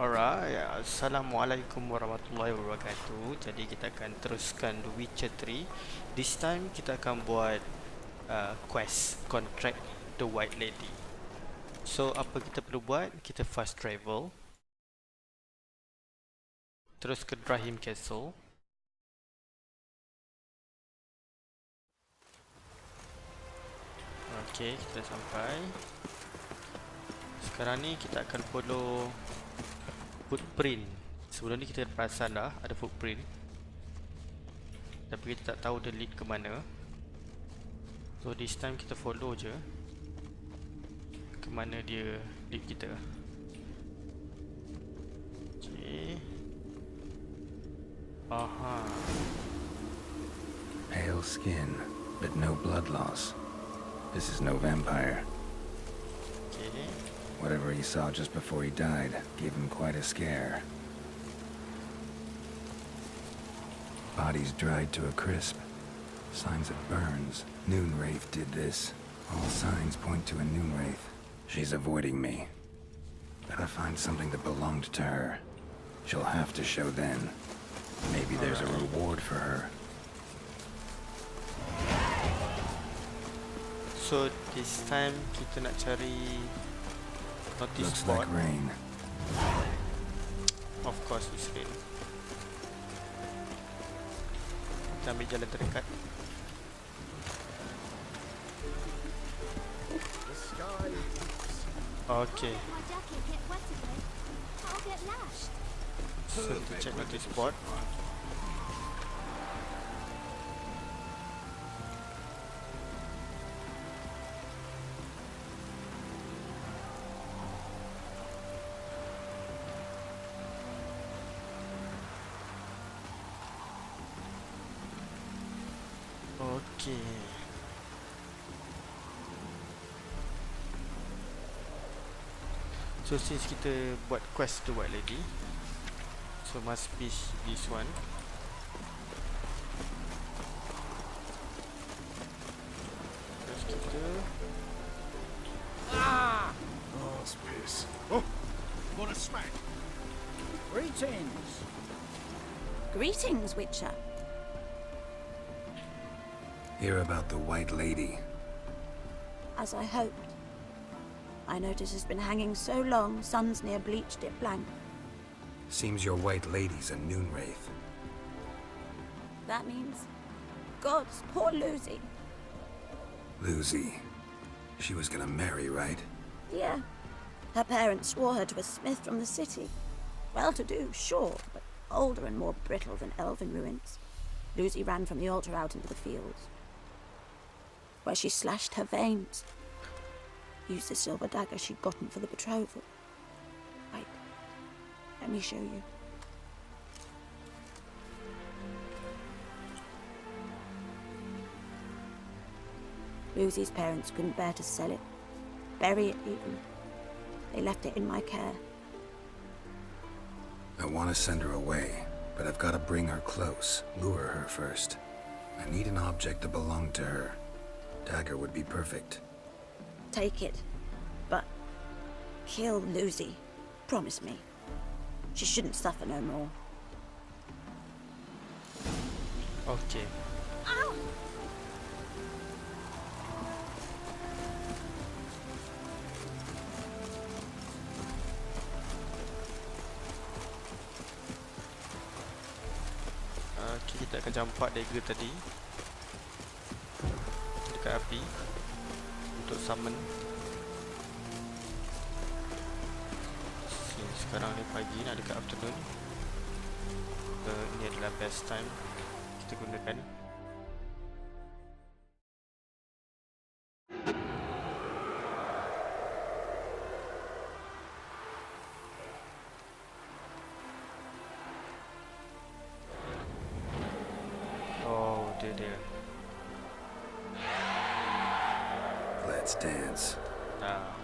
Alright, Assalamualaikum warahmatullahi wabarakatuh. Jadi kita akan teruskan The Witcher 3. This time kita akan buat quest contract the White Lady. So apa kita perlu buat? Kita fast travel terus ke Drahim Castle. Okay, kita sampai. Sekarang ni kita akan follow footprint. Sebelum ni kita perasan dah ada footprint, tapi kita tak tahu dia lead ke mana. So this time kita follow je ke mana dia lead kita. Okay. Aha. Pale skin, but no blood loss. This is no vampire. Okay. Whatever he saw just before he died gave him quite a scare. Body's dried to a crisp. Signs of burns. Noon Wraith did this. All signs point to a Noon Wraith. She's avoiding me. Gotta find something that belonged to her. She'll have to show then. Maybe there's a reward for her. So this time kita nak cari notice Looks board. like rain. Of course it's rain. Kita ambil jalan terdekat. Okay. So kita check notice board. Okay. So since kita buat quest to White Lady, so must be this one. Terus kita Oh, it's piss. Oh, what a smack. Greetings. Greetings, Witcher. Hear about the White Lady. As I hoped. I notice it's been hanging so long, sun's near bleached it blank. Seems your White Lady's a Noon Wraith. That means... Gods, poor Lucy. Lucy. She was gonna marry, right? Yeah. Her parents swore her to a smith from the city. Well-to-do, sure, but older and more brittle than elven ruins. Lucy ran from the altar out into the fields, where she slashed her veins. Used the silver dagger she'd gotten for the betrothal. Wait, let me show you. Lucy's parents couldn't bear to sell it, bury it even. They left it in my care. I want to send her away, but I've got to bring her close, lure her first. I need an object that belonged to her. Dagger would be perfect. Take it, but kill Lucy. Promise me. She shouldn't suffer no more. okay. Ow! Okay, kita akan campak dagger tadi dekat api untuk summon. Sekarang ni pagi, nak dekat afternoon. Ini adalah best time kita gunakan. Oh, dia. Let's dance. Nah.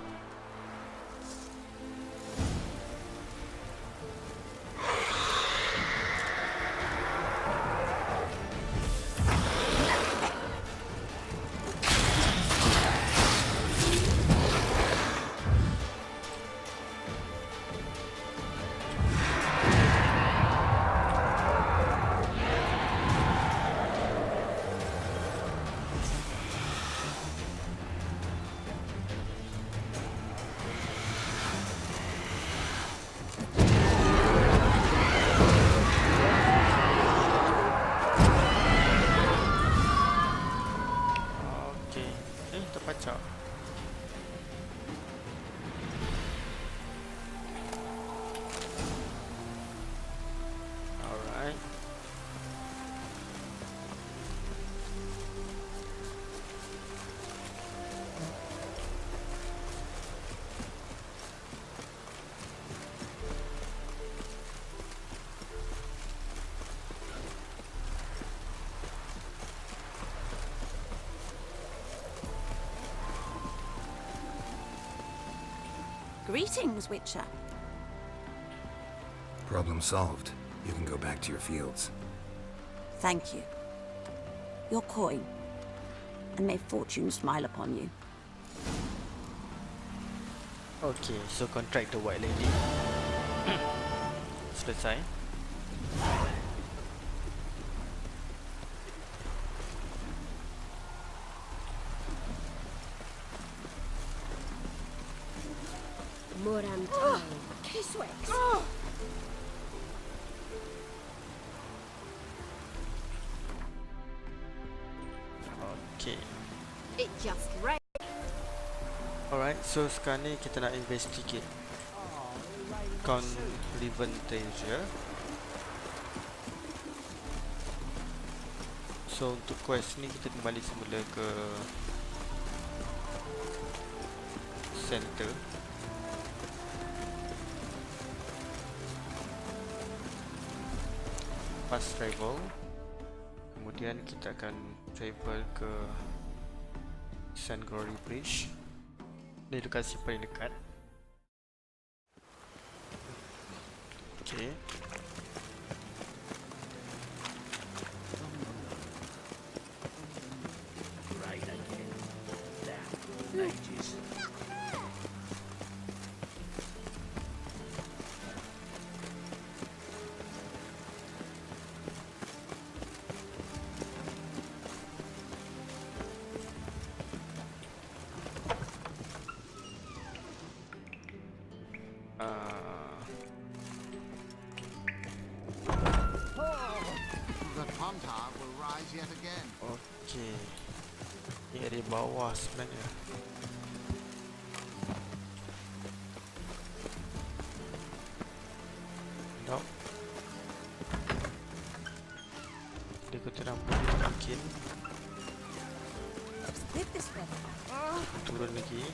Greetings, Witcher. Problem solved. You can go back to your fields. Thank you. Your coin. And may fortune smile upon you. Okay, so contract the white lady. Selesai. Morantai. Kiswex. Okay. It just rained. Alright, so sekarang ni kita nak investigate Reuven treasure. So untuk quest ni kita kembali semula ke center. Fast travel. Kemudian kita akan travel ke Sand Glory Bridge. Ini lokasi paling dekat. Okay. Right again. That mages. The Pontar will rise yet again. Okay. Ni ada bawah sebenarnya. No. Dia kata rambut dia mungkin With this weather. turun lagi.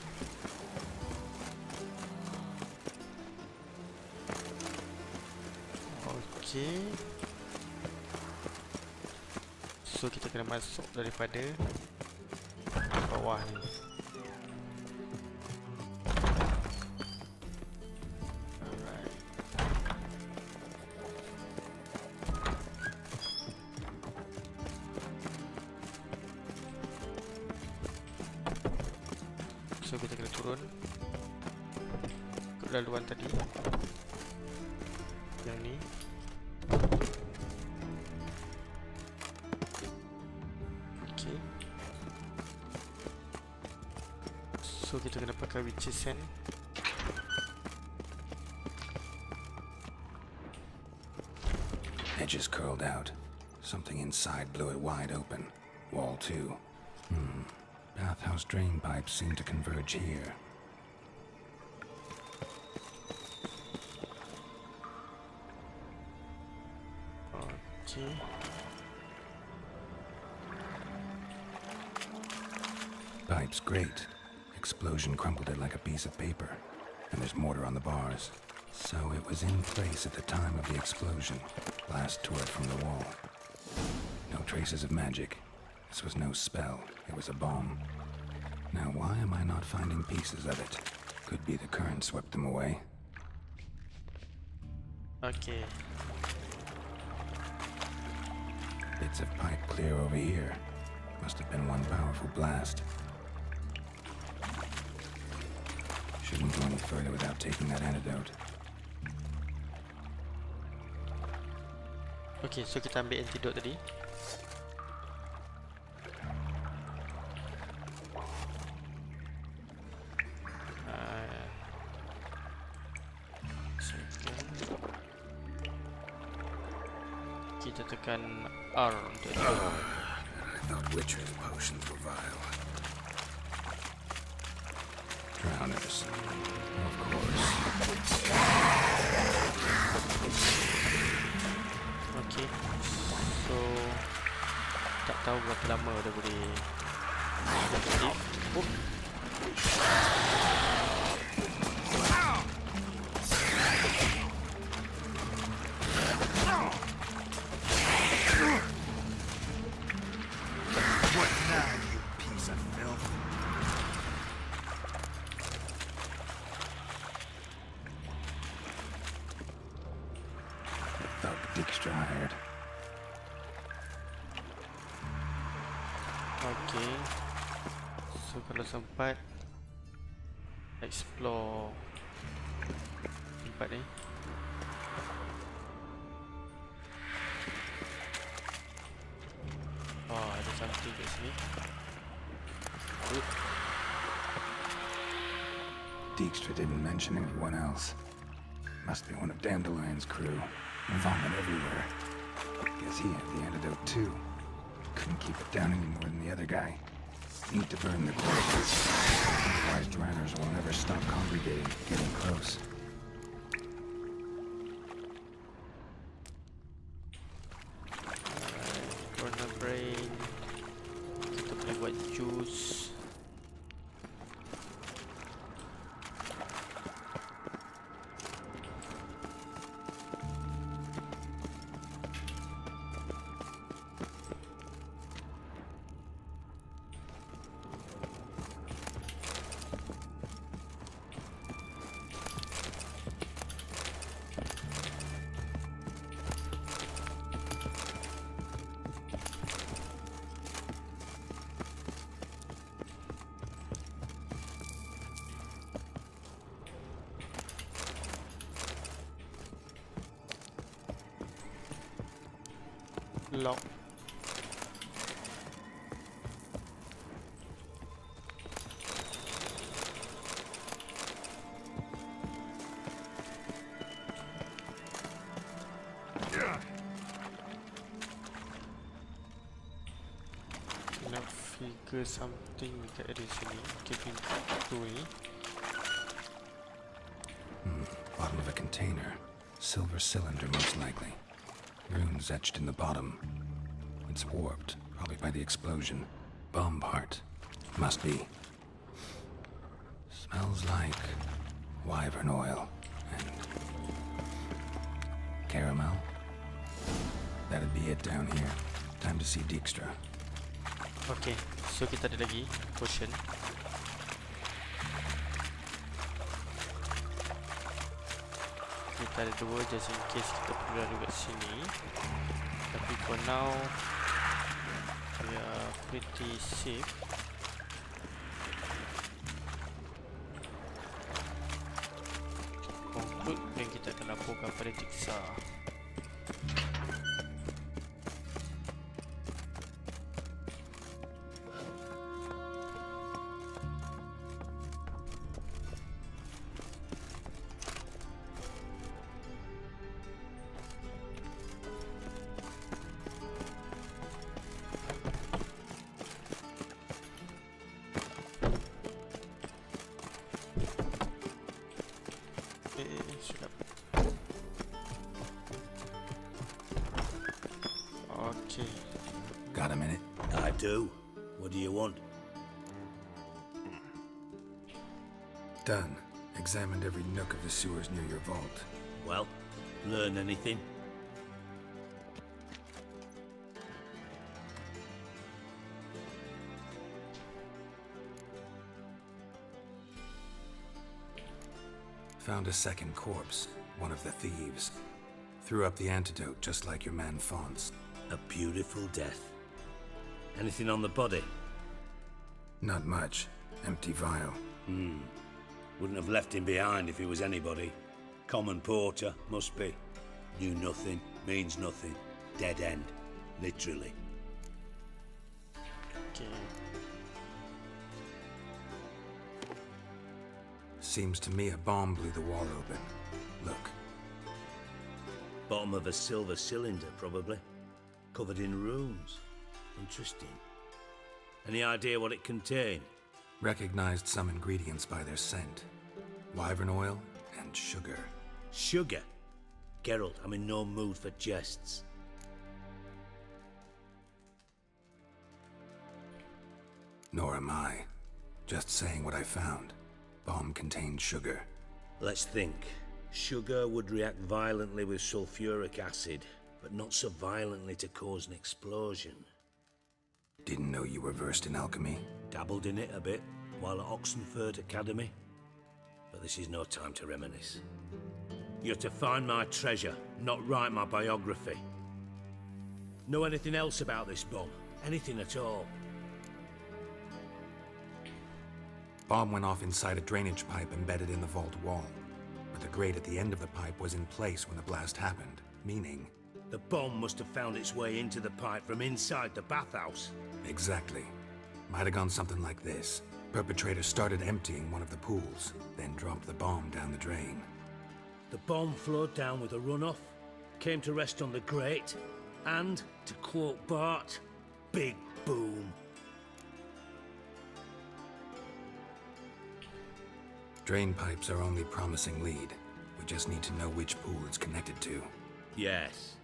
Okay. So kita kena masuk daripada bawah ni. Alright. So kita kena turun ke laluan tadi. Yang ni. Okay. So kita kena pakai witch's sand. Edges curled out. Something inside blew it wide open. Wall 2. Bathhouse drain pipes seem to converge here. Okay. Pipes great. Explosion crumpled it like a piece of paper. And there's mortar on the bars. So it was in place at the time of the explosion. Blast tore it from the wall. No traces of magic. This was no spell. It was a bomb. Now why am I not finding pieces of it? Could be the current swept them away. Okay. Bits of pipe clear over here. Must have been one powerful blast. Shouldn't go any further without taking that antidote. Okay, so kita ambil antidote tadi. Kita tekan R untuk antidote. I thought Witcher's potions were vile. Drowners. Of course. Okay. So tak tahu berapa lama dah boleh aktif. Oh. What now, you piece of filth? Dijkstra hired. Okay. So kalau sempat explore tempat ni. Oh, ada something kat sini. Good. Dijkstra didn't mention anyone else. Must be one of Dandelion's crew. Vomit everywhere. Guess he had the antidote too. Couldn't keep it down any more than the other guy. Need to burn the corpses. Otherwise Dranners will never stop congregating, getting close. Corner brain. Kita boleh buat juice. Lock. Nak figure something dekat area sini. Okay, pintu ni. Bottom of a container. Silver cylinder, most likely. Runes etched in the bottom. It's warped, probably by the explosion. Bomb part. Must be. Smells like wyvern oil and caramel. That'd be it down here. Time to see Dijkstra. Okay, so kita ada lagi potion. Kita ada dua just in case kita perlu lalu kat sini. Tapi for now we are pretty safe. Conclude dan kita akan laporkan pada Dijkstra. Sedap. Okay. Got a minute? I do. What do you want? Done. Examined every nook of the sewers near your vault. Well, learn anything? Found a second corpse, one of the thieves. Threw up the antidote just like your man Fonz. A beautiful death. Anything on the body? Not much. Empty vial. Wouldn't have left him behind if he was anybody. Common porter, must be. Knew nothing, means nothing. Dead end, literally. Okay. Seems to me a bomb blew the wall open. Look. Bottom of a silver cylinder, probably. Covered in runes. Interesting. Any idea what it contained? Recognized some ingredients by their scent. Wyvern oil and sugar. Sugar? Geralt, I'm in no mood for jests. Nor am I. Just saying what I found. Bomb contained sugar. Let's think. Sugar would react violently with sulfuric acid, but not so violently to cause an explosion. Didn't know you were versed in alchemy. Dabbled in it a bit while at Oxenford Academy. But this is no time to reminisce. You're to find my treasure, not write my biography. Know anything else about this bomb? Anything at all? Bomb went off inside a drainage pipe embedded in the vault wall. But the grate at the end of the pipe was in place when the blast happened, meaning... The bomb must have found its way into the pipe from inside the bathhouse. Exactly. Might have gone something like this. Perpetrator started emptying one of the pools, then dropped the bomb down the drain. The bomb flowed down with a runoff, came to rest on the grate, and, to quote Bart, big boom. Drain pipes are only promising lead. We just need to know which pool it's connected to. Yes.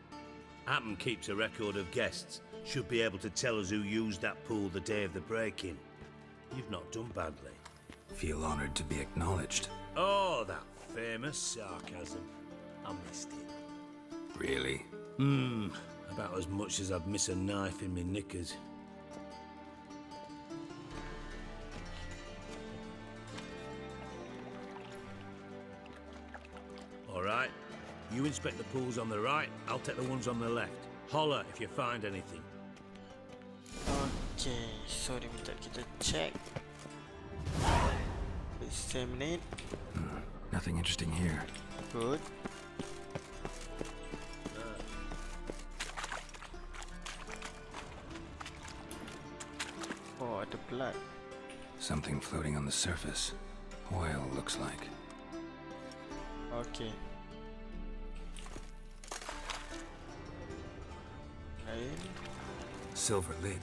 Happen keeps a record of guests. Should be able to tell us who used that pool the day of the break-in. You've not done badly. Feel honored to be acknowledged. Oh, that famous sarcasm. I missed it. Really? About as much as I'd miss a knife in my knickers. All right. You inspect the pools on the right, I'll take the ones on the left. Holler if you find anything. Okay, so dia minta kita check. Examine. Nothing interesting here. Good. Oh, ada blood. Something floating on the surface. Oil, looks like. Okay. Lain. Silver lid.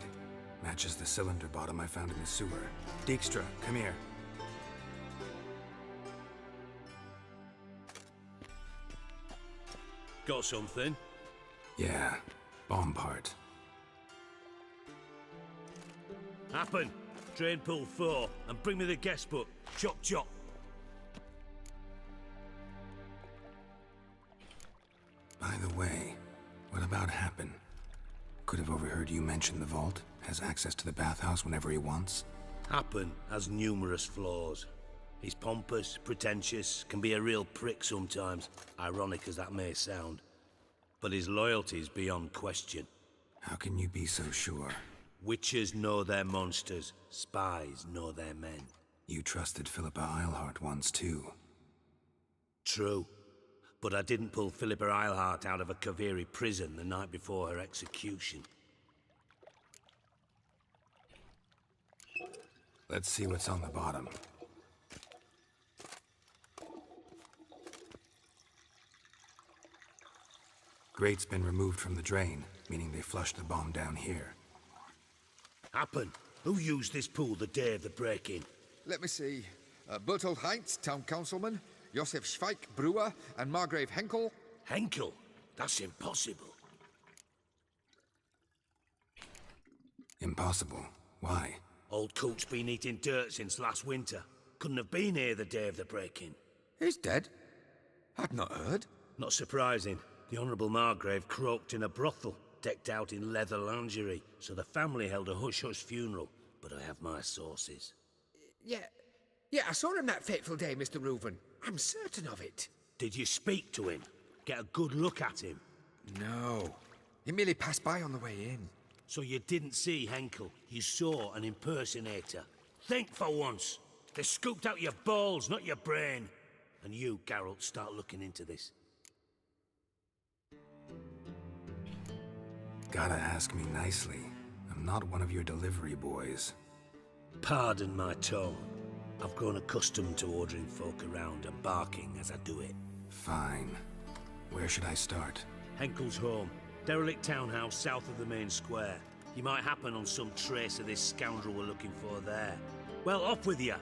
Matches the cylinder bottom I found in the sewer. Dijkstra, come here. Got something? Yeah, bomb part. Happen. Drain pool 4 and bring me the guest book. Chop chop. By the way, what about Happen? Could have overheard you mention the vault. Has access to the bathhouse whenever he wants. Happen has numerous flaws. He's pompous, pretentious, can be a real prick sometimes, ironic as that may sound. But his loyalty's beyond question. How can you be so sure? Witches know their monsters, spies know their men. You trusted Philippa Eilhart once too. True. But I didn't pull Philippa Eilhart out of a Kaviri prison the night before her execution. Let's see what's on the bottom. Grate's been removed from the drain, meaning they flushed the bomb down here. Happen. Who used this pool the day of the break-in? Let me see. Bertold Heinz, town councilman, Josef Schweik, brewer, and Margrave Henkel. Henkel? That's impossible. Impossible. Why? Old coot's been eating dirt since last winter. Couldn't have been here the day of the break-in. He's dead? I'd not heard. Not surprising. The Honourable Margrave croaked in a brothel, decked out in leather lingerie, so the family held a hush-hush funeral. But I have my sources. Yeah, I saw him that fateful day, Mr. Reuven. I'm certain of it. Did you speak to him? Get a good look at him? No. He merely passed by on the way in. So you didn't see Henkel, you saw an impersonator. Think for once. They scooped out your balls, not your brain. And you, Geralt, start looking into this. Gotta ask me nicely. I'm not one of your delivery boys. Pardon my tone. I've grown accustomed to ordering folk around and barking as I do it. Fine. Where should I start? Henkel's home. Derelict townhouse south of the main square. You might happen on some trace of this scoundrel we're looking for there. Well, off with you.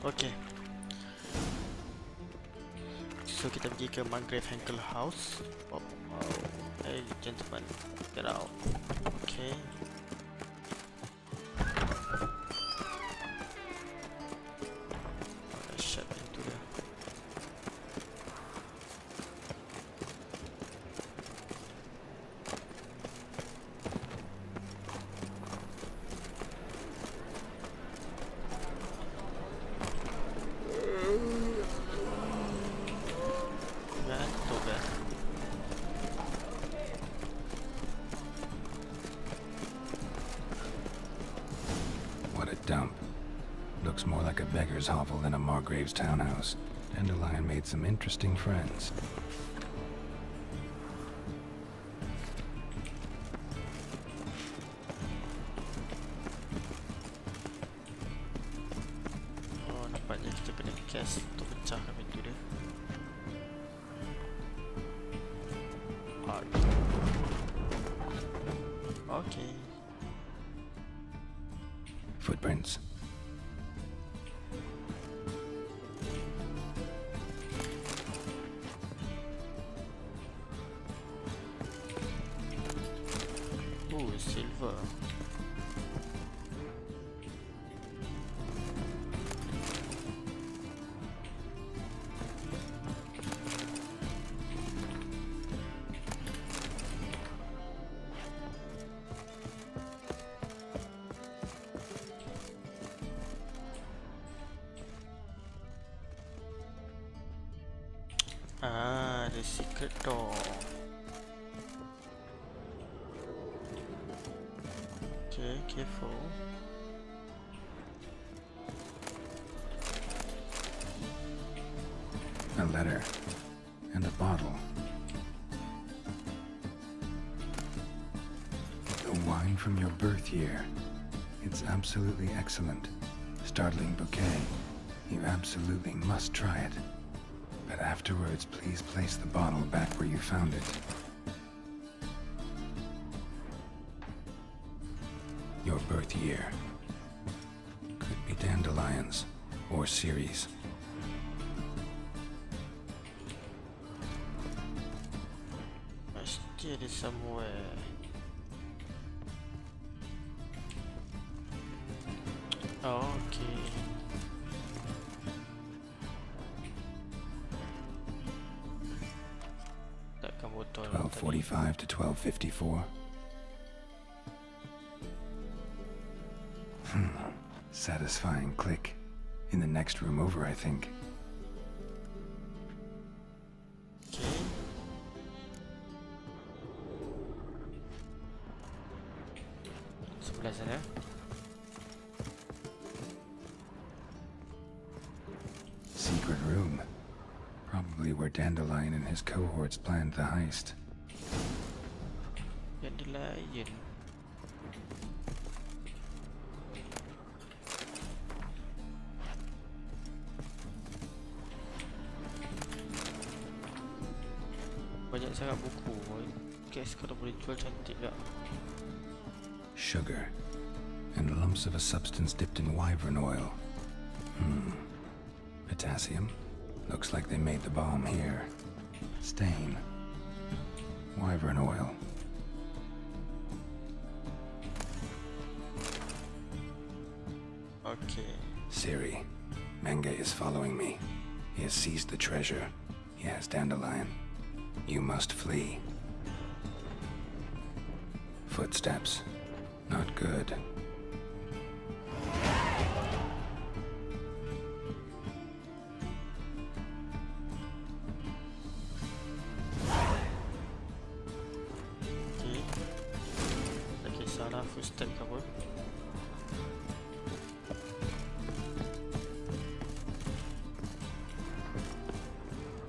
Okay. So kita pergi ke Margrave Henkel House. Oh, hey gentlemen, get out. Okay. Let's shut into the. banker's hovel than a Margrave's townhouse. Dandelion made some interesting friends. Oh, nampaknya kita kena cast untuk pecahkan pintu dia. Hard. Okay. Footprints. Oh, silver. Ah, the secret door. Okay, careful. A letter. And a bottle. The wine from your birth year. It's absolutely excellent. Startling bouquet. You absolutely must try it. But afterwards, please place the bottle back where you found it. Your birth year. Could be dandelions or Siri's. Mesti ada somewhere. Oh, okay. Takkan botol tadi. 12:45 to 12:54. Satisfying click. In the next room over, I think. Okay. Sebelah sana. Secret room. Probably where Dandelion and his cohorts planned the heist. Dandelion. Banyak sangat buku. Guys, kalau boleh jual cantik tak? Sugar. And lumps of a substance dipped in wyvern oil. Potassium. Looks like they made the bomb here. Stain. Wyvern oil. Okay. Siri. Menge is following me. He has seized the treasure. He has Dandelion. You must flee. Footsteps. Not good. Okay. Tak kisahlah footstep ke apa.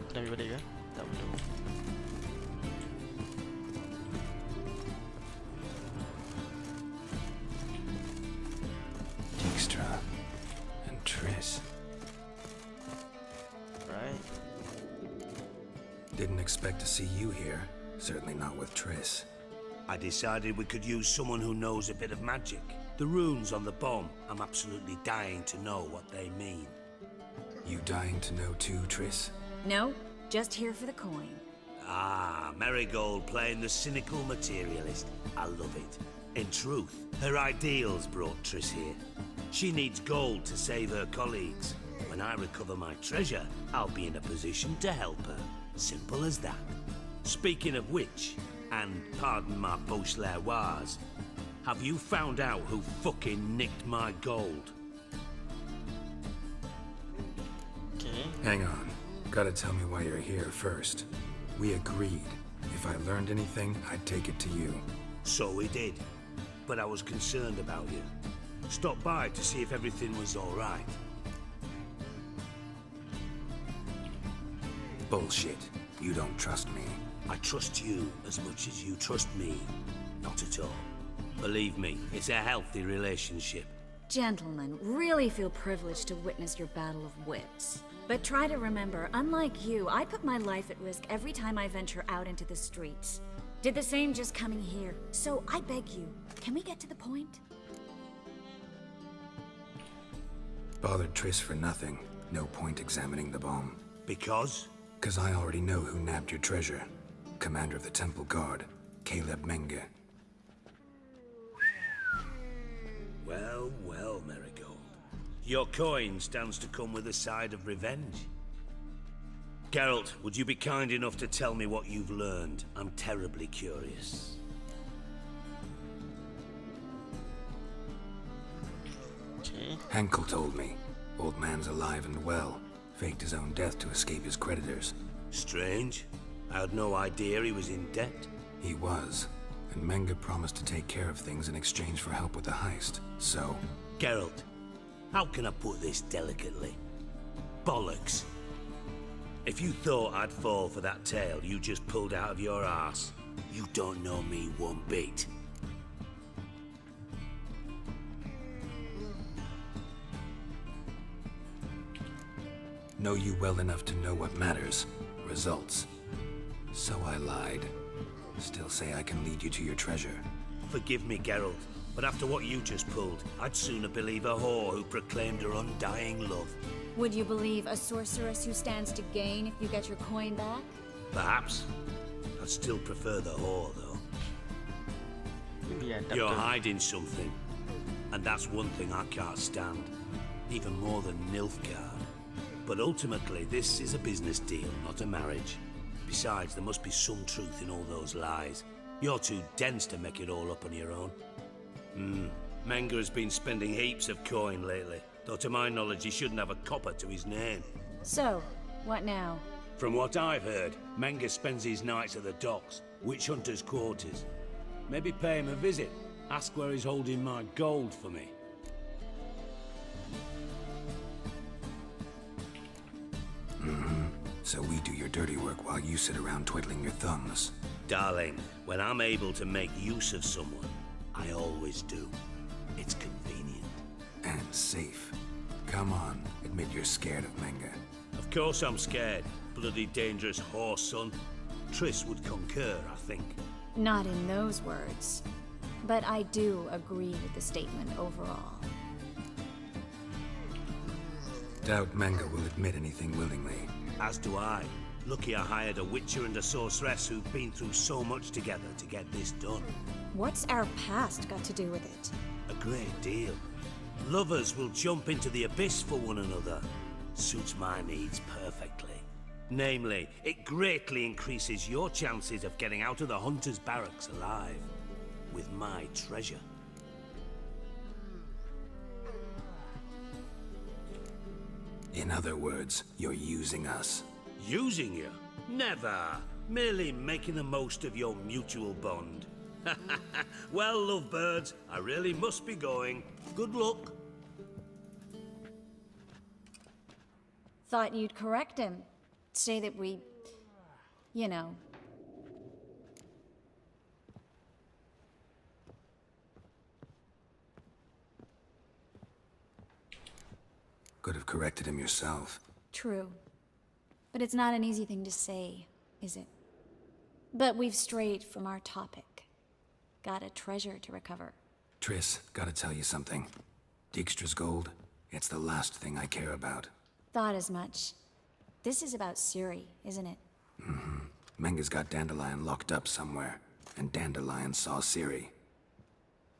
Kena ambil balik ke? Tak perlu. Dijkstra. And Triss. Right. Didn't expect to see you here. Certainly not with Triss. I decided we could use someone who knows a bit of magic. The runes on the bomb, I'm absolutely dying to know what they mean. You dying to know too, Triss? No, just here for the coin. Ah, Marigold playing the cynical materialist. I love it. In truth, her ideals brought Triss here. She needs gold to save her colleagues. When I recover my treasure, I'll be in a position to help her. Simple as that. Speaking of which, and pardon my Beauclervois, have you found out who fucking nicked my gold? Okay. Hang on. Gotta tell me why you're here first. We agreed. If I learned anything, I'd take it to you. So we did. But I was concerned about you. Stopped by to see if everything was all right. Bullshit. You don't trust me. I trust you as much as you trust me. Not at all. Believe me, it's a healthy relationship. Gentlemen, really feel privileged to witness your battle of wits. But try to remember, unlike you, I put my life at risk every time I venture out into the streets. Did the same just coming here. So I beg you, can we get to the point? Bothered Triss for nothing. No point examining the bomb. Because? 'Cause I already know who nabbed your treasure. Commander of the Temple Guard, Caleb Menge. Well, well, Marigold. Your coin stands to come with a side of revenge. Geralt, would you be kind enough to tell me what you've learned? I'm terribly curious. Okay. Henkel told me. Old man's alive and well. Faked his own death to escape his creditors. Strange. I had no idea he was in debt. He was. And Menge promised to take care of things in exchange for help with the heist. So... Geralt, how can I put this delicately? Bollocks. If you thought I'd fall for that tale you just pulled out of your arse, you don't know me one bit. Know you well enough to know what matters. Results. So I lied. Still say I can lead you to your treasure. Forgive me, Geralt, but after what you just pulled, I'd sooner believe a whore who proclaimed her undying love. Would you believe a sorceress who stands to gain if you get your coin back? Perhaps. I'd still prefer the whore, though. Yeah, You're hiding something. And that's one thing I can't stand. Even more than Nilfgaard. But ultimately, this is a business deal, not a marriage. Besides, there must be some truth in all those lies. You're too dense to make it all up on your own. Menge has been spending heaps of coin lately. Though to my knowledge, he shouldn't have a copper to his name. So, what now? From what I've heard, Menge spends his nights at the docks, witch hunters' quarters. Maybe pay him a visit. Ask where he's holding my gold for me. So we do your dirty work while you sit around twiddling your thumbs. Darling, when I'm able to make use of someone, I always do. It's convenient. And safe. Come on, admit you're scared of Menge. Of course I'm scared. Bloody dangerous horse, son. Triss would concur, I think. Not in those words. But I do agree with the statement overall. Doubt Menge will admit anything willingly. As do I. Lucky I hired a witcher and a sorceress who've been through so much together to get this done. What's our past got to do with it? A great deal. Lovers will jump into the abyss for one another. Suits my needs perfectly. Namely, it greatly increases your chances of getting out of the hunter's barracks alive. With my treasure. In other words, you're using us. Using you? Never. Merely making the most of your mutual bond. Well, lovebirds, I really must be going. Good luck. Thought you'd correct him. Say that we... you know... Could have corrected him yourself. True. But it's not an easy thing to say, is it? But we've strayed from our topic. Got a treasure to recover. Triss, gotta tell you something. Dijkstra's gold, it's the last thing I care about. Thought as much. This is about Siri, isn't it? Menge's got Dandelion locked up somewhere, and Dandelion saw Siri.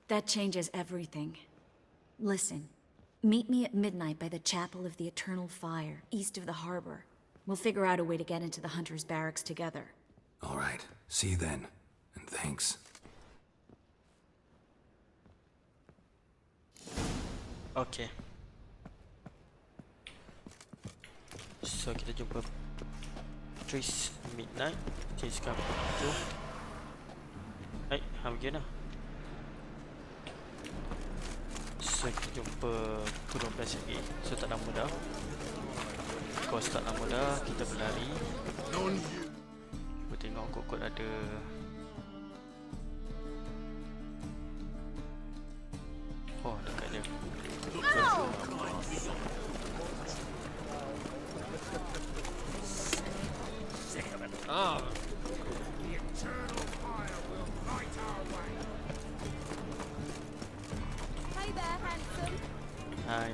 That changes everything. Listen. Meet me at midnight by the Chapel of the Eternal Fire, east of the harbor. We'll figure out a way to get into the Hunter's barracks together. All right, see you then, and thanks. Okay. So kita jumpa Triss midnight. Okay, sekarang tu. Begini lah. So kita jumpa pukul 12 lagi. So tak lama dah. Kau start lama dah, kita berlari. Aku tengok kot ada. Oh, dekat dia. Hey there, handsome. Hai.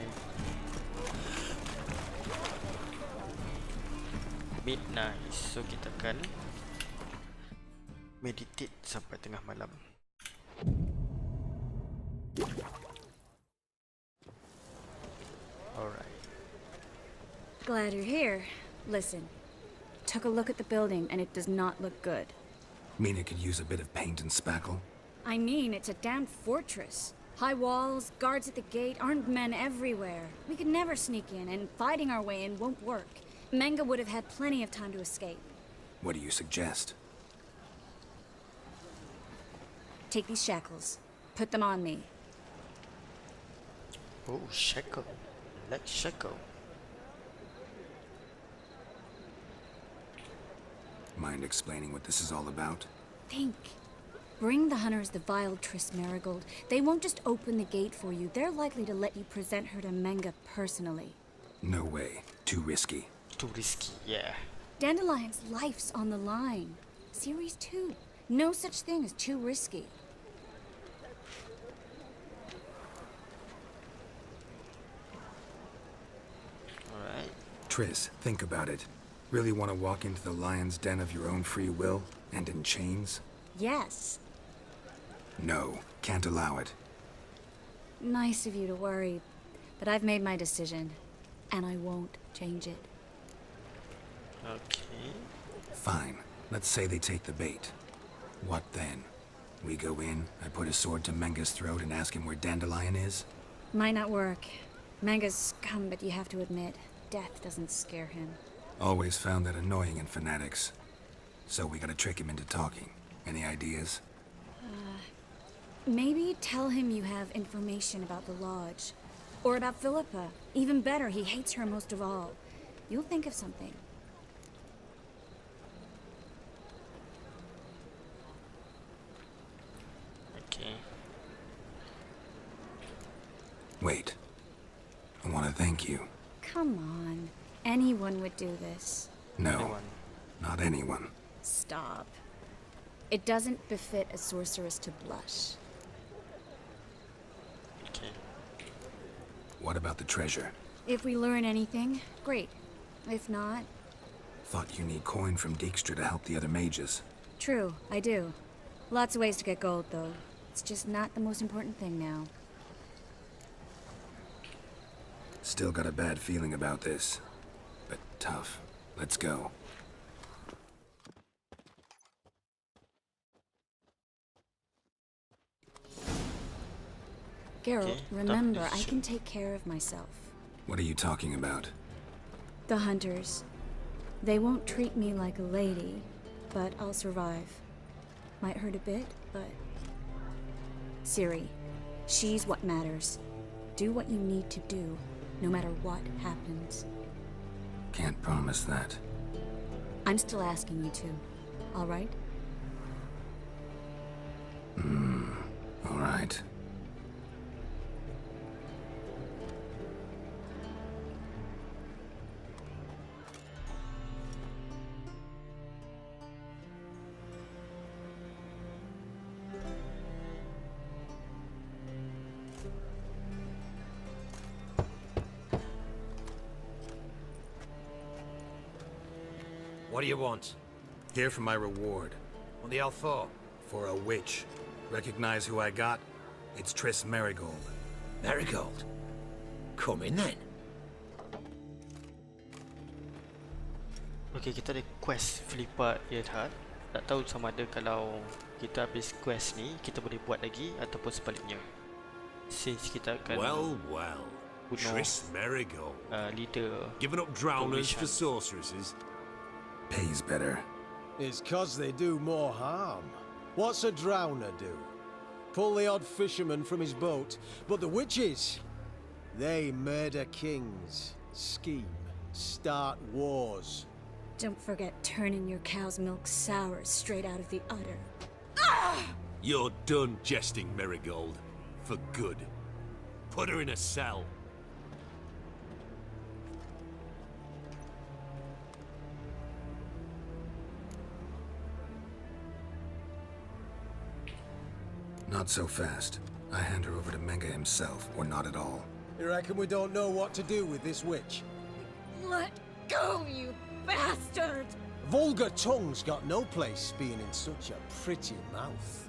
Midnight. So kita akan meditate sampai tengah malam. Alright. Glad you're here. Listen, took a look at the building and it does not look good. Mean it could use a bit of paint and spackle? I mean, it's a damn fortress. High walls, guards at the gate, armed men everywhere. We could never sneak in, and fighting our way in won't work. Menga would have had plenty of time to escape. What do you suggest? Take these shackles. Put them on me. Oh, shackle. Let's shackle. Mind explaining what this is all about? Think. Bring the hunters the vile Triss Marigold. They won't just open the gate for you. They're likely to let you present her to Menga personally. No way. Too risky. Too risky, yeah. Dandelion's life's on the line. Series 2. No such thing as too risky. Alright. Triss, think about it. Really want to walk into the lion's den of your own free will, and in chains? Yes. No, can't allow it. Nice of you to worry, but I've made my decision, and I won't change it. Okay. Fine. Let's say they take the bait. What then? We go in, I put a sword to Menga's throat and ask him where Dandelion is? Might not work. Menga's scum, but you have to admit, death doesn't scare him. Always found that annoying in fanatics. So we gotta trick him into talking. Any ideas? Maybe tell him you have information about the Lodge. Or about Philippa. Even better, he hates her most of all. You'll think of something. Okay. Wait. I want to thank you. Come on. Anyone would do this. No, Anyone? not anyone. Stop. It doesn't befit a sorceress to blush. Okay. What about the treasure? If we learn anything, great. If not, Thought you need coin from Dijkstra to help the other mages. true, I do. Lots of ways to get gold, though. It's just not the most important thing now. Still got a bad feeling about this. But tough. Let's go. Geralt, Okay, remember, that I is- can take care of myself. What are you talking about? The hunters. They won't treat me like a lady, but I'll survive. Might hurt a bit, but... Siri, she's what matters. Do what you need to do, no matter what happens. Can't promise that. I'm still asking you to, all right? All right. What do you want? Here for my reward. What the hell for? For a witch. Recognize who I got? It's Triss Marigold. Marigold? Come in then. Okay, kita ada quest Philippa Earhart. Tak tahu sama ada kalau kita habis quest ni, kita boleh buat lagi ataupun sebaliknya. Since kita akan Well. bunuh Triss Marigold. leader Giving up drowners for Commission. sorceresses. Pays better. It's 'cause they do more harm. What's a drowner do? Pull the odd fisherman from his boat, but the witches, they murder kings, scheme, start wars. Don't forget turning your cow's milk sour straight out of the udder. You're done jesting, Marigold. For good. Put her in a cell. Not so fast. I hand her over to Menge himself, or not at all. You reckon we don't know what to do with this witch? Let go, you bastard! Vulgar tongue's got no place being in such a pretty mouth.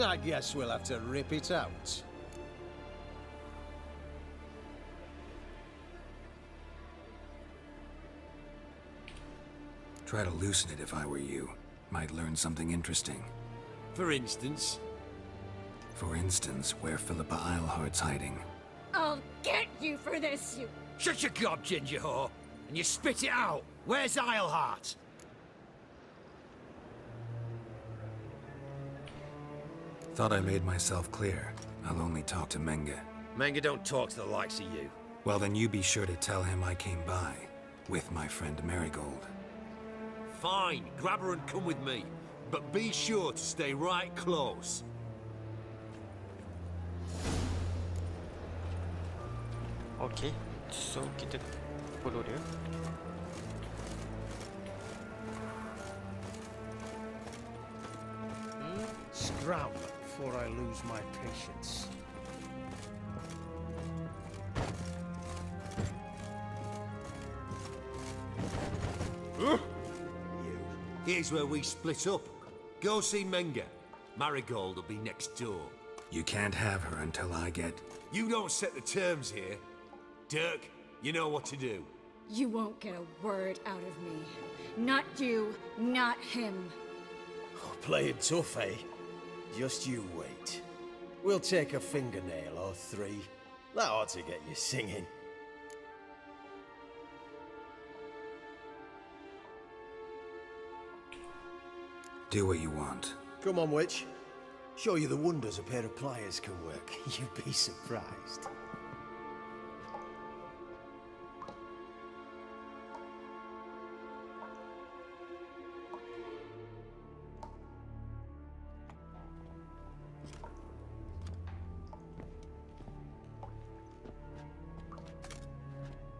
I guess we'll have to rip it out. Try to loosen it if I were you. Might learn something interesting. For instance? For instance, where Philippa Eilhart's hiding. I'll get you for this, you... Shut your gob, ginger whore, and you spit it out. Where's Eilhart? Thought I made myself clear. I'll only talk to Menge. Menge don't talk to the likes of you. Well, then you be sure to tell him I came by. With my friend Marigold. Fine, grab her and come with me. But be sure to stay right close. Okay, so kita follow dia. Scram before I lose my patience. Here's where we split up. Go see Menge. Marigold will be next door. You can't have her until I get... You don't set the terms here. Dirk, you know what to do. You won't get a word out of me. Not you, not him. Playing tough, eh? Just you wait. We'll take a fingernail or three. That ought to get you singing. Do what you want. Come on, witch. Show you the wonders a pair of pliers can work. You'd be surprised.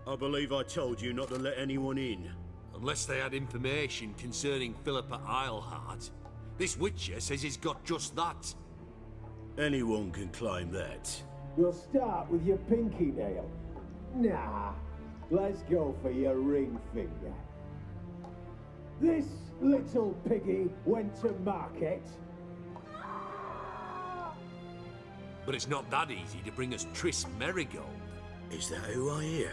I believe I told you not to let anyone in. Unless they had information concerning Philippa Eilhart. This Witcher says he's got just that. Anyone can claim that. You'll start with your pinky nail. Nah, let's go for your ring finger. This little piggy went to market. But it's not that easy to bring us Triss Marigold. Is that who I hear?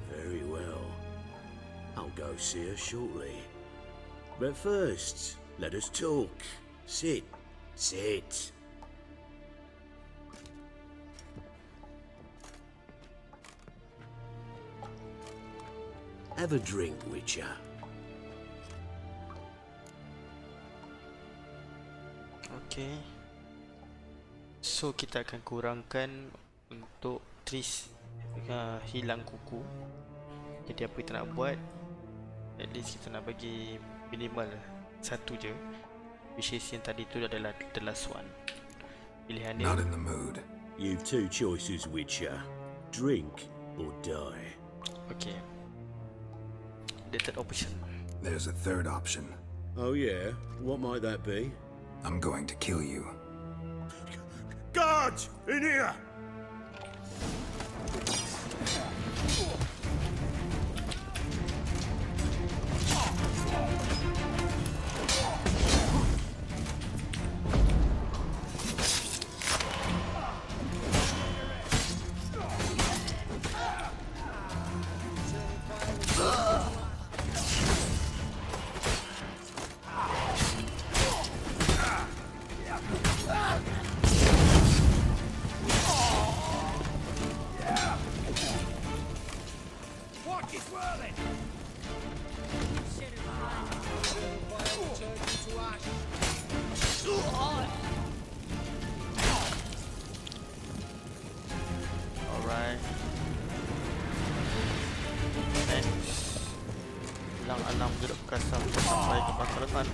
Very well. I'll go see her shortly. But first, let us talk. Sit. Sit. Have a drink, Witcher. Okay. So kita akan kurangkan untuk Triss hilang kuku. Jadi apa kita nak buat, at least kita nak bagi minimal satu je, which is yang tadi tu adalah the last one. Pilihan dia. Not in the mood. You've two choices, Witcher. Drink or die. Okay. The third option. There's a third option. Oh yeah? What might that be? I'm going to kill you. Guards! In here! Alright. alang-alang jeruk kasar sampai ke pangkalan.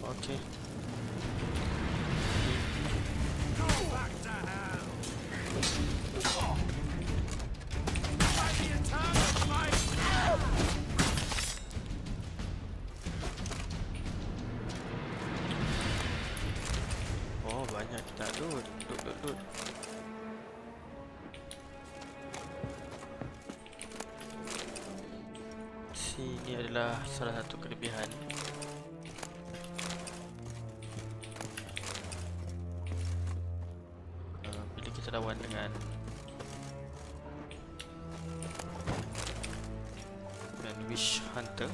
Okay. Oh, banyak kita loot. Sini adalah salah satu kelebihan. Bila kita lawan dengan Wish Hunter.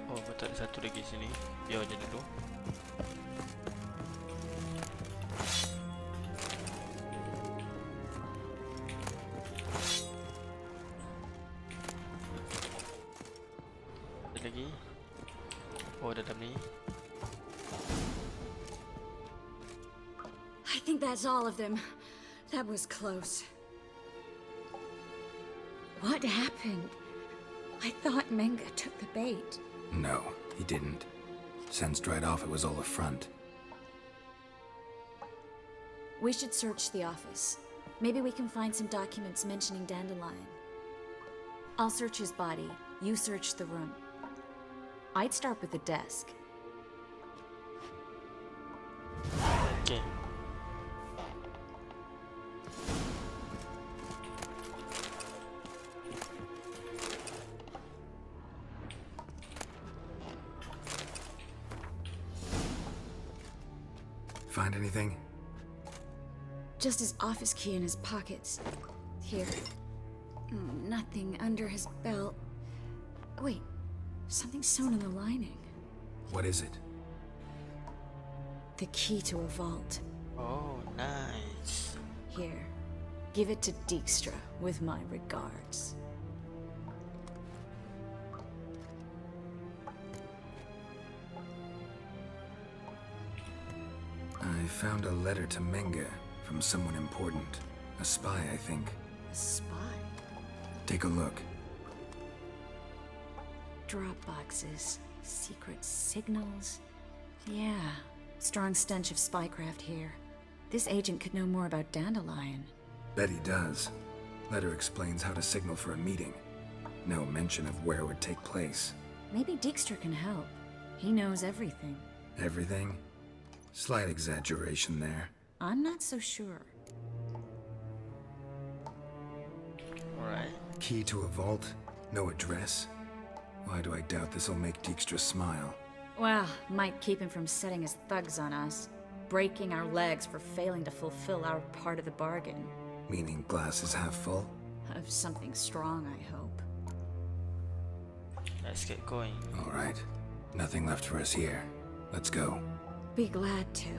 Oh, betul, ada satu lagi sini. Biar je dulu. Ada lagi. Oh, dalam ni. I think that's all of them. That was close. What happened? I thought Menga took the bait. No, he didn't. Sensed right off it was all a front. We should search the office. Maybe we can find some documents mentioning Dandelion. I'll search his body. You search the room. I'd start with the desk. Okay. Find anything? Just his office key in his pockets. Here. Nothing under his belt. Wait, something sewn in the lining. What is it? The key to a vault. Oh, nice. Here. Give it to Dijkstra with my regards. I found a letter to Menga from someone important. A spy, I think. A spy? Take a look. Drop boxes. Secret signals. Yeah. Strong stench of spycraft here. This agent could know more about Dandelion. Bet he does. Letter explains how to signal for a meeting. No mention of where it would take place. Maybe Dijkstra can help. He knows everything. Everything? Slight exaggeration there. I'm not so sure. Alright. Key to a vault? No address? Why do I doubt this'll make Dijkstra smile? Well, might keep him from setting his thugs on us. Breaking our legs for failing to fulfill our part of the bargain. Meaning glass is half full? Of something strong, I hope. Let's get going. Alright. Nothing left for us here. Let's go. Be glad to.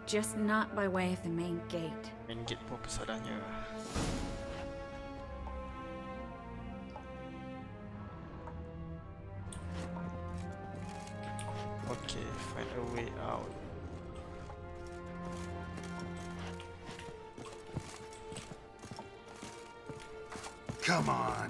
Just not by way of the main gate. Main gate pun persoalannya. Okay, find a way out. Come on!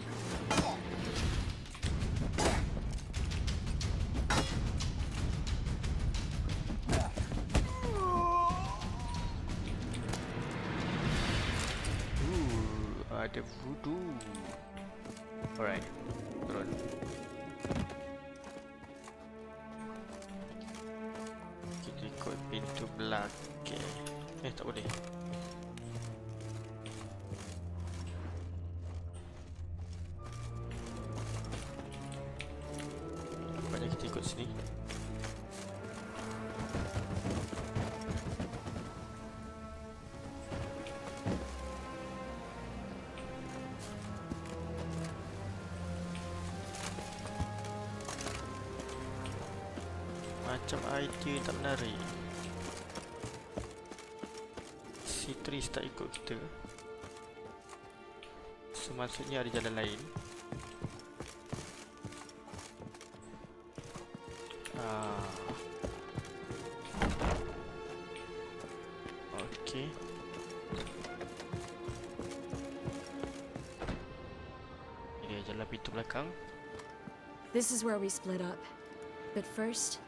Ada voodoo. Alright, turun. Kita ikut pintu belakang. Tak boleh. Nampaknya kita ikut sini. Macam idea tak menarik. Si Tris tak ikut kita. So maksudnya ada jalan lain. Okay. Ini jalan pintu belakang. This is where we split up. But first,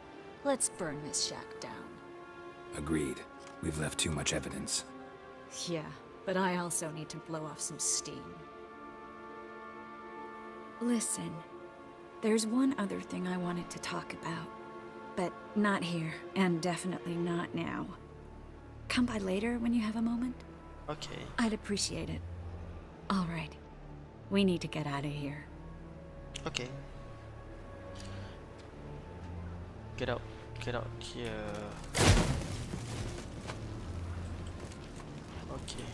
let's burn this shack down. Agreed. We've left too much evidence. Yeah, but I also need to blow off some steam. Listen, there's one other thing I wanted to talk about. But not here, and definitely not now. Come by later when you have a moment? Okay. I'd appreciate it. All right. We need to get out of here. Okay. Get out here. Okay.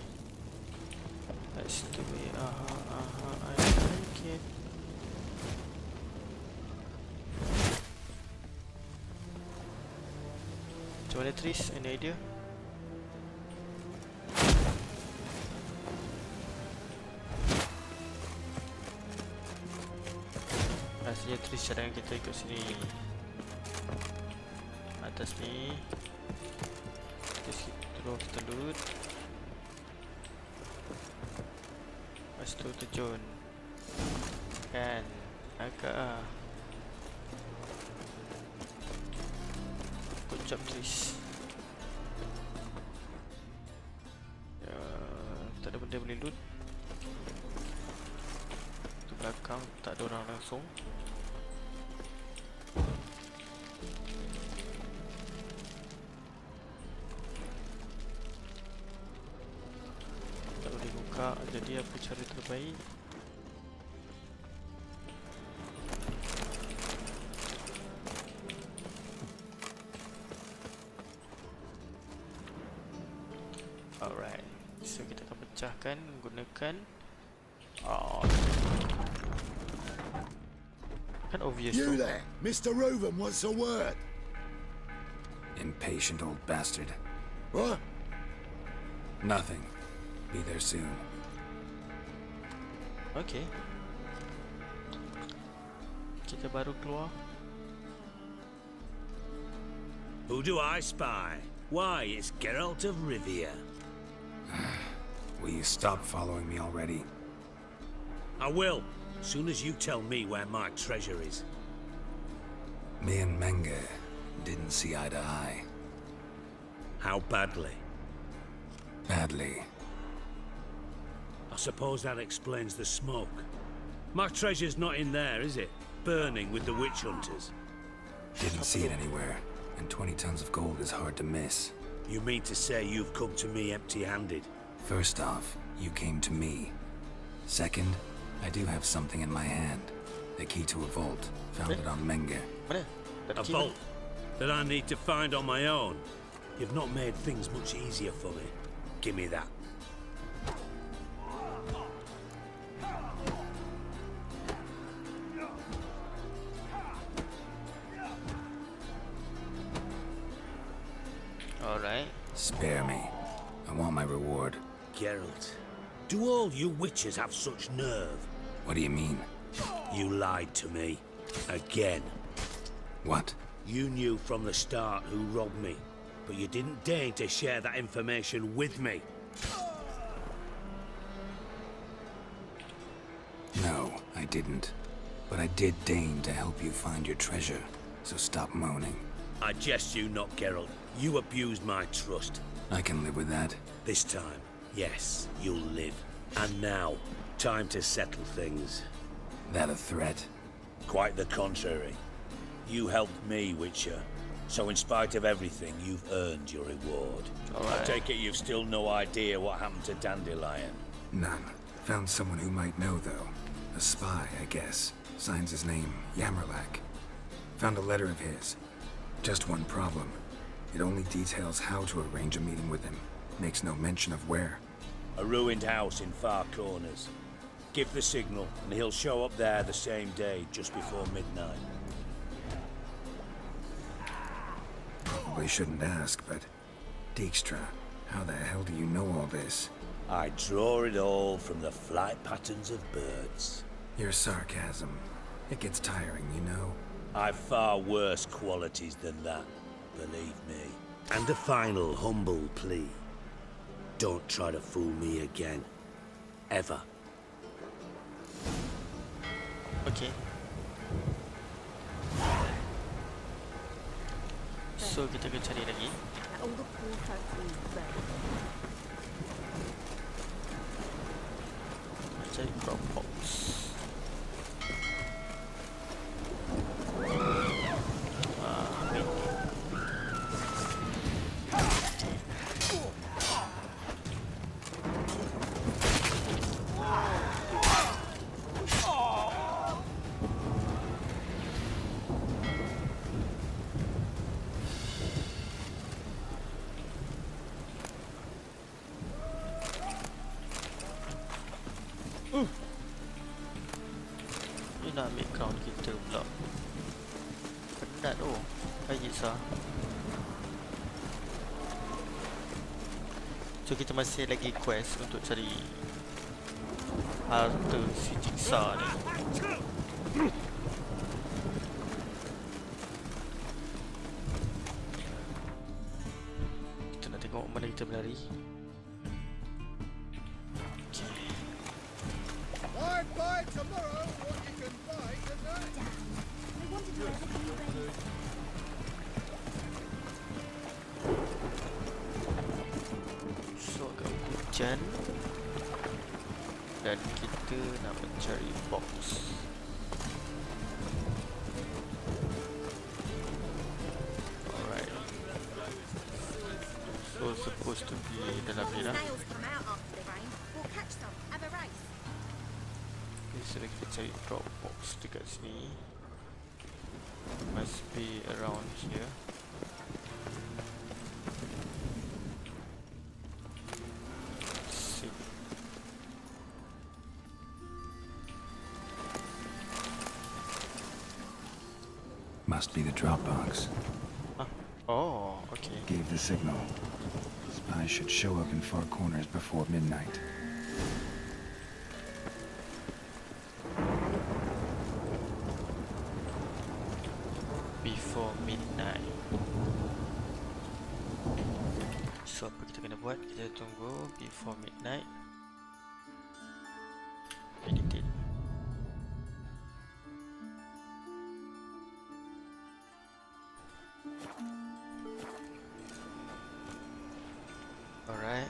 Let's do it. I like it. Macam mana Tris? Any idea? Rasanya Tris cadangan kita ikut sini. Atas ni. Terus kita loot. Lepas tu terjun. Kan? Agak good job Tris. Ya, tak ada benda boleh loot. Di belakang tak ada orang langsung. Tak boleh buka, jadi apa cara terbaik? Alright, so kita akan pecahkan menggunakan kan obvious tu. You there, Mr. Reuven wants a word. Impatient old bastard. What? Nothing. Be there soon. Okay. Kita baru keluar. Who do I spy? Why, it's Geralt of Rivia. Will you stop following me already? I will, as soon as you tell me where my treasure is. Me and Menge didn't see eye to eye. How badly? Badly. I suppose that explains the smoke. My treasure's not in there, is it? Burning with the witch hunters. Didn't see it anywhere, and 20 tons of gold is hard to miss. You mean to say you've come to me empty-handed? First off, you came to me. Second, I do have something in my hand. The key to a vault. Found it on Menge. A vault that I need to find on my own? You've not made things much easier for me. Give me that. Alright. Spare me. I want my reward. Geralt, do all you witches have such nerve? What do you mean? You lied to me. Again. What? You knew from the start who robbed me, but you didn't deign to share that information with me. No, I didn't. But I did deign to help you find your treasure, so stop moaning. I jest you not, Geralt. You abused my trust. I can live with that. This time, yes, you'll live. And now, time to settle things. That a threat? Quite the contrary. You helped me, Witcher. So in spite of everything, you've earned your reward. I take it you've still no idea what happened to Dandelion? None. Found someone who might know, though. A spy, I guess. Signs his name, Yamerlak. Found a letter of his. Just one problem. It only details how to arrange a meeting with him. Makes no mention of where. A ruined house in Far Corners. Give the signal, and he'll show up there the same day, just before midnight. Probably shouldn't ask, but... Dijkstra, how the hell do you know all this? I draw it all from the flight patterns of birds. Your sarcasm. It gets tiring, you know. I've far worse qualities than that, believe me. And a final humble plea. Don't try to fool me again. Ever. Okay. So kita akan cari lagi. All the poor folk in Reuven. Cari crop box. Ni nak ambil crown kita pula. Penat tu. Baik sah. So kita masih lagi quest untuk cari harta si jigsaw ni. Kita nak tengok mana kita berlari. Buy tomorrow what you can buy tonight. I wanted to let you ready. So agak hujan dan kita nak mencari box. Alright. So supposed to be dalam ni lah. Snails come out after the rain. We'll catch some. Have a race. Okay, so kita cari drop box dekat sini. Must be around here. Must be the drop box. Ah. Oh, okay. Gave the signal. Spies should show up in far corners before midnight. Before midnight. So apa kita kena buat? Kita tunggu before midnight. Edit it. Alright.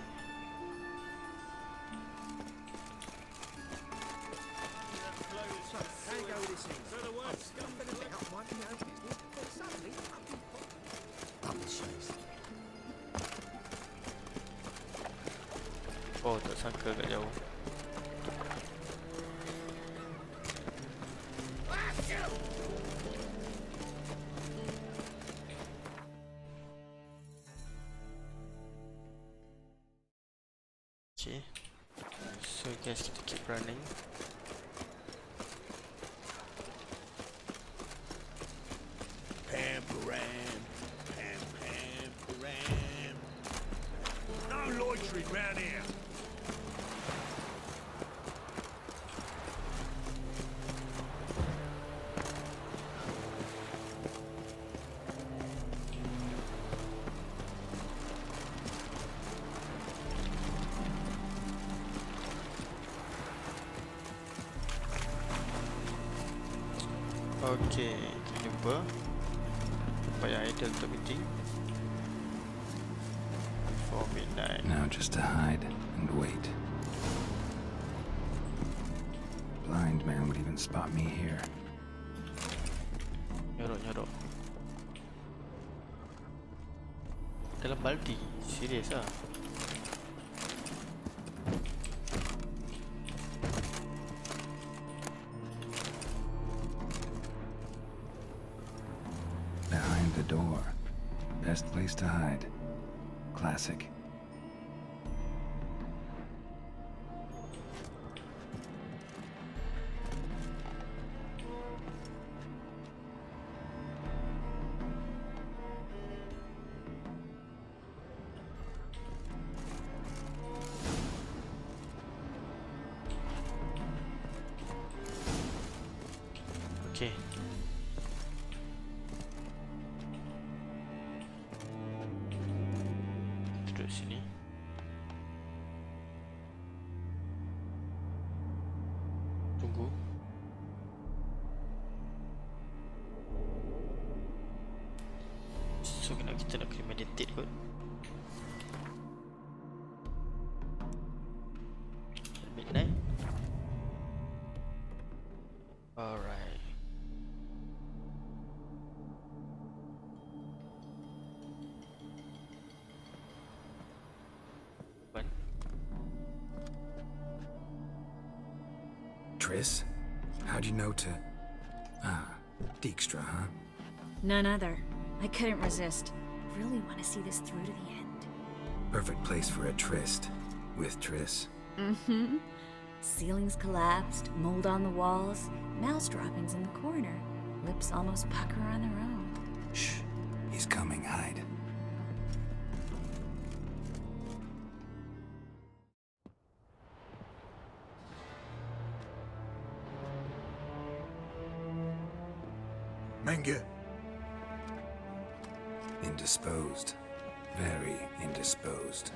Oh, tak sangka agak jauh. Okay. So I guess kita keep running. Pam-param, pam-pam-param. No loitering round here. Okay, kita jumpa. Payah idle untuk meeting. Before midnight. Now just to hide and wait. Blind man would even spot me here. Nyorok-nyorok. Dalam baldi. Serius ah. Behind the door. Best place to hide. Classic. Okay. Duduk sini. Tunggu. So kita nak kena meditate kot. Midnight. Alright. One. Triss? How'd you know to... Ah, Dijkstra, huh? None other. I couldn't resist. Really want to see this through to the end. Perfect place for a tryst. With Triss. Mm-hmm. Ceilings collapsed, mold on the walls, mouse droppings in the corner. Lips almost pucker on their own. Shh. He's coming, hide. Menge. Indisposed. Very indisposed.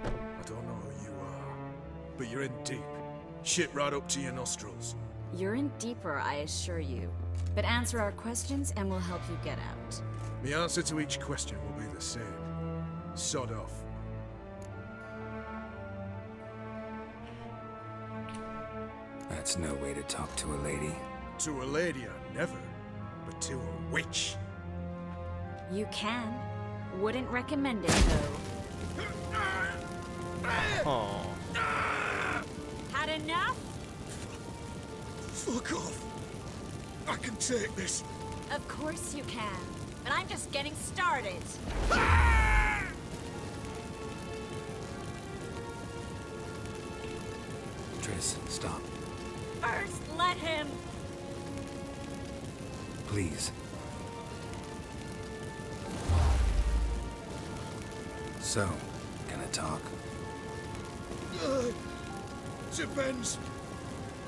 I don't know who you are, but you're in deep. Shit right up to your nostrils. You're in deeper, I assure you. But answer our questions and we'll help you get out. The answer to each question will be the same. Sod off. That's no way to talk to a lady. To a lady, I never. But to a witch. You can. Wouldn't recommend it, though. Oh. Had enough? Fuck off. I can take this. Of course you can. But I'm just getting started. Triss, stop. First, let him. Please. So, gonna talk? Depends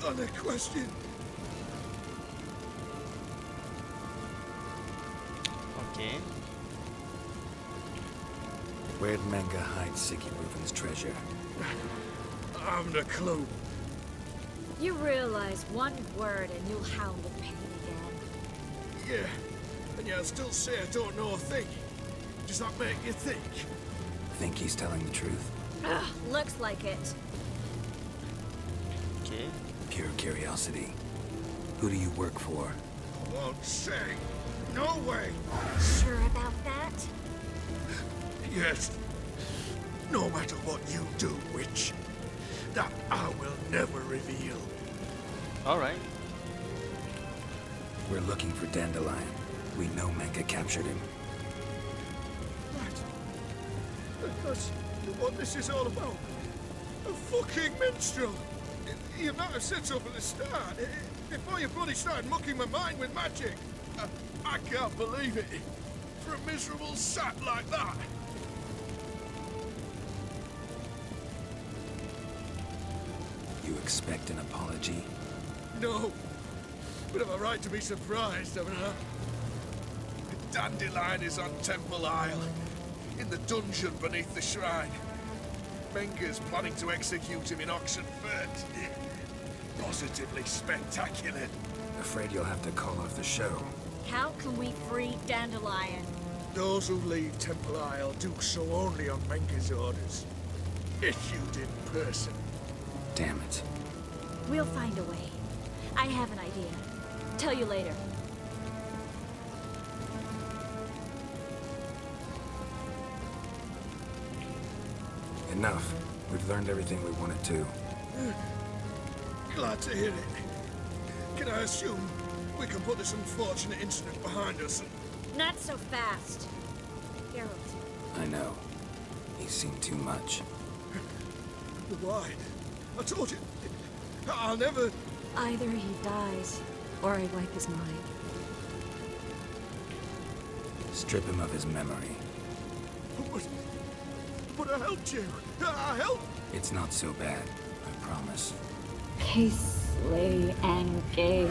on the question. Okay. Where'd Menge hide Siggy Reuven's treasure? I haven't a clue. You realize one word and you'll howl with pain again. Yeah, and yet I still say I don't know a thing. Does that make you think? Think he's telling the truth? Ugh, looks like it. Okay. Pure curiosity. Who do you work for? I won't say. No way. Sure about that? Yes. No matter what you do, witch, that I will never reveal. Alright. We're looking for Dandelion. We know Menge captured him. That's what this is all about. A fucking minstrel. You might have said so from the start. Before you bloody started mucking my mind with magic. I can't believe it. For a miserable sap like that. You expect an apology? No. But I've a right to be surprised, haven't I? Dandelion is on Temple Isle. In the dungeon beneath the shrine. Menge's planning to execute him in Oxenfurt. Positively spectacular. Afraid you'll have to call off the show. How can we free Dandelion? Those who leave Temple Isle do so only on Menge's orders. Issued in person. Damn it. We'll find a way. I have an idea. Tell you later. Enough. We've learned everything we wanted to. Glad to hear it. Can I assume we can put this unfortunate incident behind us? Not so fast. Geralt. I know. He's seen too much. Why? I told you. I'll never... Either he dies, or I wipe his mind. Strip him of his memory. But I helped you. I helped. It's not so bad, I promise. Case, slay, and gay.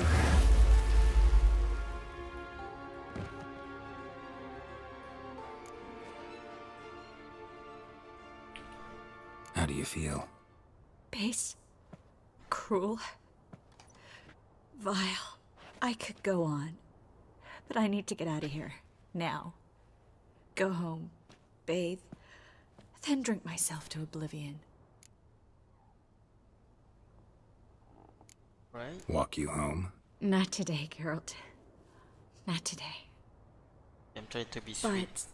How do you feel? Base. Cruel. Vile. I could go on. But I need to get out of here. Now. Go home. Bathe. Then drink myself to oblivion. Right? Walk you home? Not today, Geralt. Not today. I'm trying to be sweet. But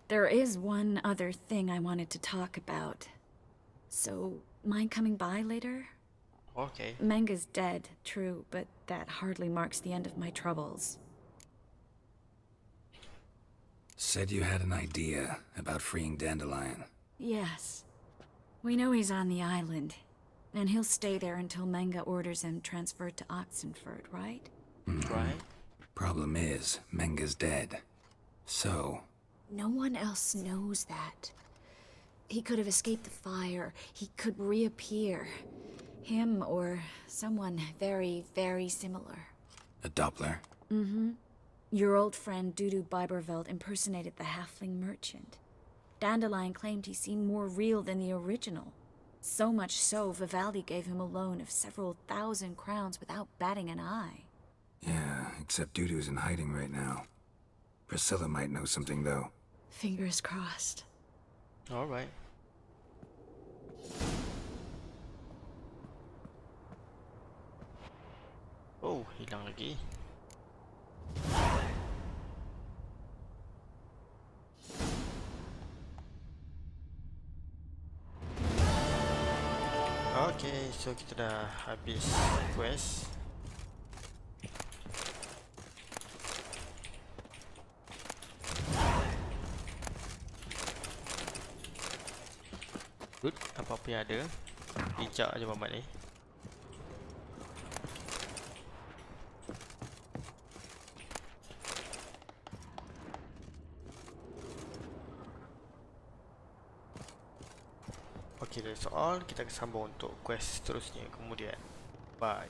there is one other thing I wanted to talk about. So, mind coming by later? Okay. Menga's dead, true, but that hardly marks the end of my troubles. Said you had an idea about freeing Dandelion. Yes. We know he's on the island, and he'll stay there until Menga orders him transferred to Oxenford, right? Right? Problem is, Menga's dead. So... No one else knows that. He could have escaped the fire. He could reappear. Him or someone very, very similar. a Doppler? Mm-hmm. Your old friend Dudu Biberveld impersonated the halfling merchant. Dandelion claimed he seemed more real than the original. So much so, Vivaldi gave him a loan of several thousand crowns without batting an eye. Yeah, except Dudu's in hiding right now. Priscilla might know something, though. Fingers crossed. Alright. Oh, hilang lagi. Okay, so kita dah habis quest. Good, apa-apa yang ada. Bijak aja Mamat ni. Okay, that's all. Kita akan sambung untuk quest seterusnya kemudian. Bye.